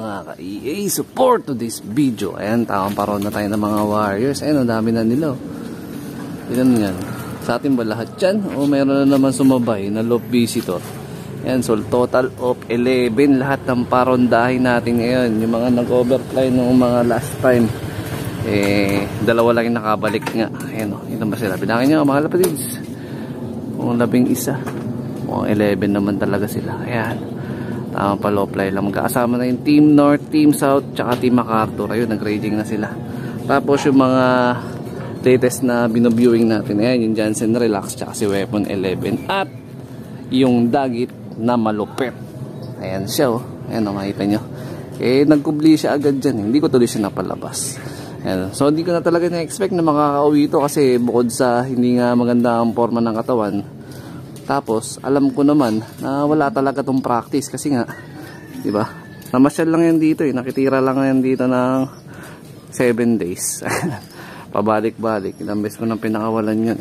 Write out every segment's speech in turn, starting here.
mga ka-EA, support to this video. Ayan, tamang paron na tayo ng mga warriors. Ayan, ang dami na nila. Tignan yan. Sa atin ba lahat yan? O meron na naman sumabay na loop visitor. Ayan, so total of 11 lahat ng parondahin natin ngayon. Yung mga nag-overfly nung mga last time. Dalawa lang yung nakabalik nga. Ayan, ilan ba sila? Bilangin nyo mga lapatids. Kung 11. O 11 naman talaga sila. Ayan. Tama pa, low fly lang. Magkakasama na yung Team North, Team South, tsaka Team MacArthur. Ayun, nag-raging na sila. Tapos yung mga latest na binoviewing natin. Ayan, yung Jansen Relax, tsaka si Weapon 11. At yung Dagit na malupit. Ayan siya, oh. Ayan, makita nyo. Nagkubli siya agad dyan. Hindi ko tuloy siya napalabas. Ayan. So, hindi ko na talaga na-expect na makakauwi ito kasi bukod sa hindi nga maganda ang forma ng katawan. Tapos, alam ko naman na wala talaga tong practice kasi nga, di ba? Namasyal lang yan dito nakitira lang yan dito ng 7 days. Pabalik-balik. Ilang beses ko nang pinakawalan yun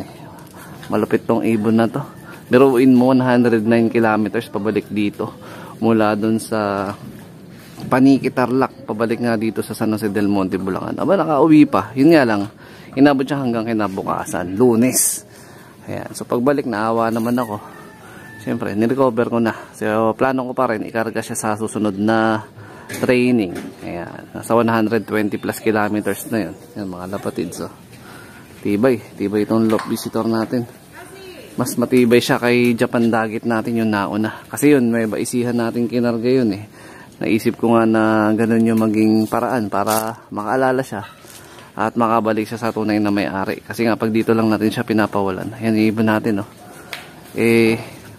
Malupit tong ibon na to. Biruin mo 109 kilometers pabalik dito. Mula dun sa Paniki, Tarlac, pabalik nga dito sa San Jose del Monte, Bulacan. Aba, nakauwi pa. Yun nga lang, inabot siya hanggang kinabukasan, Lunes. Ayan. So pagbalik, naawa naman ako. Siyempre, nirecover ko na. So plano ko pa rin, ikarga siya sa susunod na training. Ayan. Nasa 120 plus kilometers na yun. Ayan, mga lapatids. So, tibay itong loop visitor natin. Mas matibay siya kay Japan Dagit natin yung nauna. Kasi yun, may baisihan natin kinarga yun Naisip ko nga na ganun yung maging paraan para makaalala siya. At makabalik siya sa tunay na may-ari. Kasi nga pag dito lang natin siya pinapawalan. Ayan yung ibon natin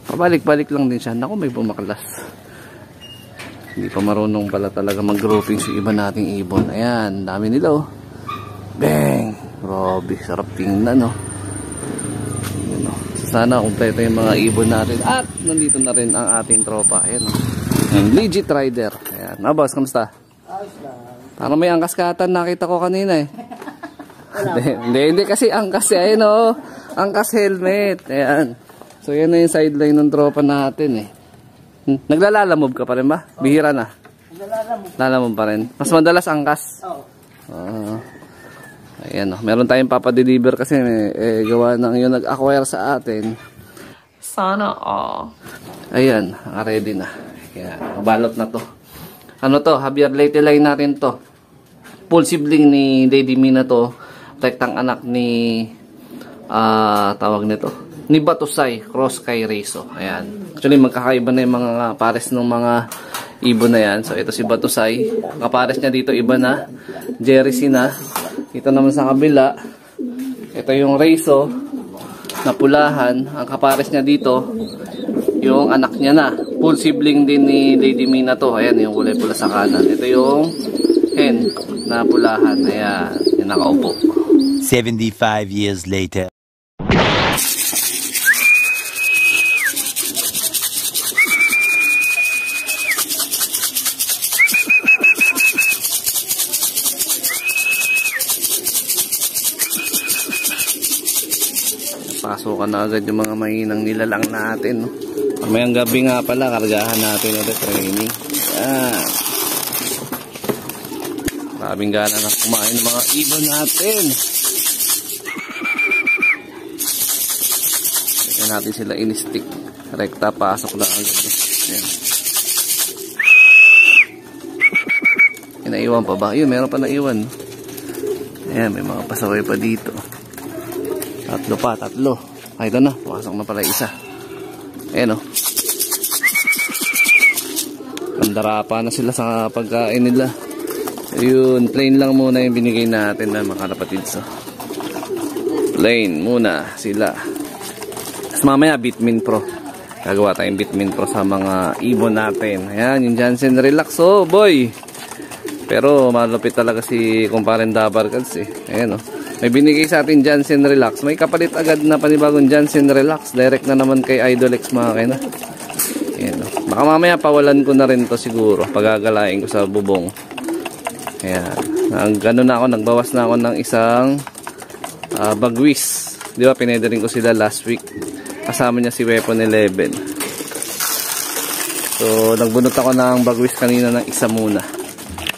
pabalik-balik lang din siya. Naku, may bumaklas. Hindi pa marunong pala talaga mag-grouping si iba nating ibon. Ayan, dami nila Bang! Grabe, sarap tingnan Ayan, sana kumpleto yung mga ibon natin. At nandito na rin ang ating tropa. Ayan Ang legit rider. Ayan, boss, kamusta? Ayos lang. Parang may angkas-katan nakita ko kanina Hindi kasi angkas angkas helmet. Ayan. So yan na yung sideline ng tropa natin Naglalalamove ka pa rin ba? Bihira na. Naglalamove pa rin. Mas madalas angkas. Oo. Ayan meron tayong papadeliver kasi gawa ng yung nag-acquire sa atin. Sana Ayan, ready na. Ayan, balot na to. Ano to? Javier Leyte line natin to. Full sibling ni Lady Mina to. Rektang anak ni tawag nito ni Batusay cross kay Rezo. Ayan. Actually magkakaiba na yung mga pares ng mga ibon na yan. So ito si Batusay. Kapares niya dito iba na. Jersey na. Ito naman sa kabila. Ito yung Rezo na pulahan. Ang kapares niya dito yung anak niya na. Full sibling din ni Lady Mina to. Ayan yung kulay pula sa kanan. Ito yung hen na pulahan. Ayan, yung nakaupo. 75 years later. Pasukan na agad yung mga mahinang nilalang natin Mamayang gabi nga pala, kargahan natin ulit training. Ayan. Maraming gana na kumain ng mga ibon natin. Tignan natin sila in-stick. Rekta, pasok na agad. Ayan. Naiwan pa ba? Ayun, meron pa naiwan. Ayan, may mga pasaway pa dito. Tatlo. Ay, ito na. Pasok na pala isa. Ayan Pandarapa na sila sa pagkain nila. Ayun, plain lang muna yung binigay natin na mga kapatids. Plain muna sila. Tapos mamaya Bitmin Pro. Gagawa tayong Bitmin Pro sa mga ibon natin. Ayan, yung Jansen Relax. Boy! Pero malupit talaga si Kumparen Dabarkads Ayan May binigay sa atin Jansen Relax. May kapalit agad na panibagong Jansen Relax. Direct na naman kay Idolex mga kina. Ayan Baka mamaya pawalan ko na rin to siguro. Pagagalain ko sa bubong. Ayan. Gano'n na ako. Nagbawas na ako ng isang bagwis. Di ba pinedering ko sila last week. Kasama niya si Weapon 11. So nagbunot ako ng bagwis kanina ng isa muna.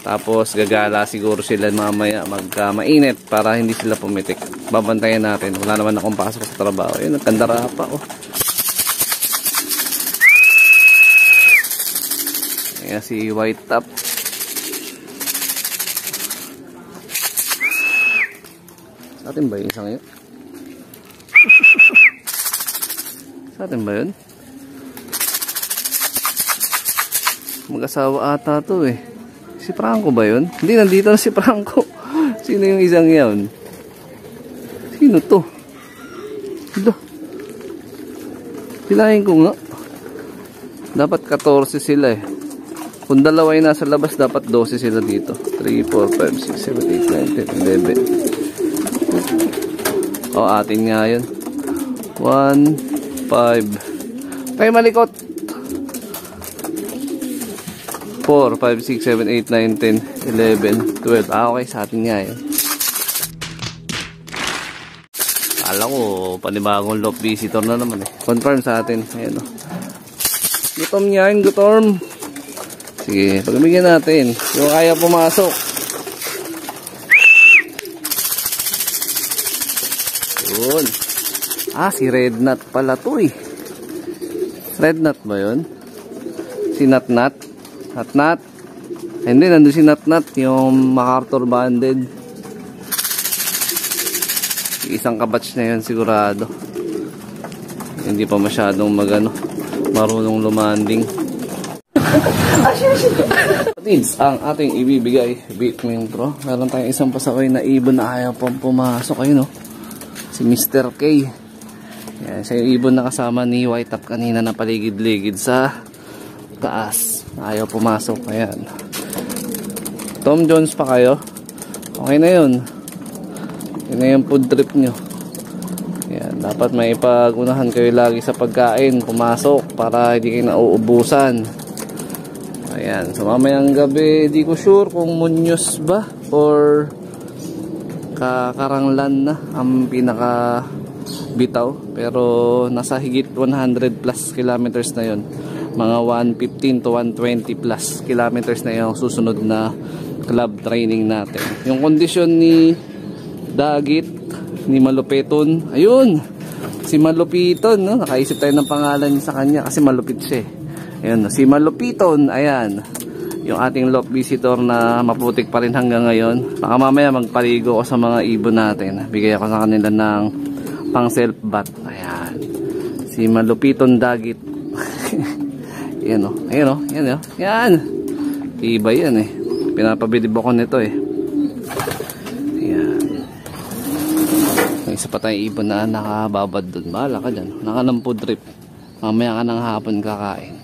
Tapos gagala siguro sila mamaya magka mainit para hindi sila pumitik. Babantayan natin. Wala naman akong pasok sa trabaho. Ayun, nagkandara pa oh. Ayan si White Top. Sa atin ba yung isang yun? Sa atin ba yun? Mag-asawa ata to eh. Si Franco ba yun? Hindi, nandito na si Franco. Sino yung isang yun? Sino to? Ito. Hilahin ko nga. Dapat 14 sila eh. Kung dalawa ay nasa labas, dapat 12 sila dito. 3, 4, 5, 6, 7, 8, 9, 10, 11. O, atin nga yun. 1, 5. Tayo malikot. 4, 5, 6, 7, 8, 9, 10, 11, 12. Okay, sa atin nga yun. Kala ko, panibagong loft visitor na naman eh. Confirm sa atin. Ayan o. Gutom yan, gutom. Sige, pagbigyan natin. Yung kaya pumasok. Yun. Ah, si Red Nut pala to eh. Red Nut ba yun? Si Nut Nut? Nut Nut? Hindi, nandun si Nut Nut. Yung MacArthur banded. Isang kabatch na yun sigurado. Hindi pa masyadong marunong lumanding. Kids, ang ating ibibigay Bitcoin Pro. Meron tayong isang pasakay na ibon na ayaw pang pumasok. Ayun, no? Si Mr. K. Yan, siya yung ibon na kasama ni White Top kanina na paligid-ligid sa taas. Ayaw pumasok. Ayan. Tom Jones pa kayo? Okay na yun. Yun na yung food trip nyo. Ayan, dapat may pagunahan kayo lagi sa pagkain. Pumasok para hindi kayo nauubusan. Ayan, so mamayang gabi, di ko sure kung Muñoz ba or Karanglan na ang pinaka bitaw, pero nasa higit 100 plus kilometers na yon, mga 115 to 120 plus kilometers na yung susunod na club training natin. Yung kondisyon ni Dagit, ni Malupiton, ayun, si Malupiton, no? Nakaisip tayo ng pangalan sa kanya kasi malupit siya eh. Ayun, si Malupiton, ayan, yung ating loft visitor na maputik pa rin hanggang ngayon. Baka mamaya magpaligo ko sa mga ibon natin. Bigay ako sa kanila ng pang self bath. Ayan, si Malupiton Dagit. Ayan o, ayan o, ayan o, yan, iba yan eh, pinapabilib ako nito eh. Ayan, may isa pa tayong ibon na nakababad dun. Bahala ka dyan, nakalampod trip, mamaya ka ng hapon kakain.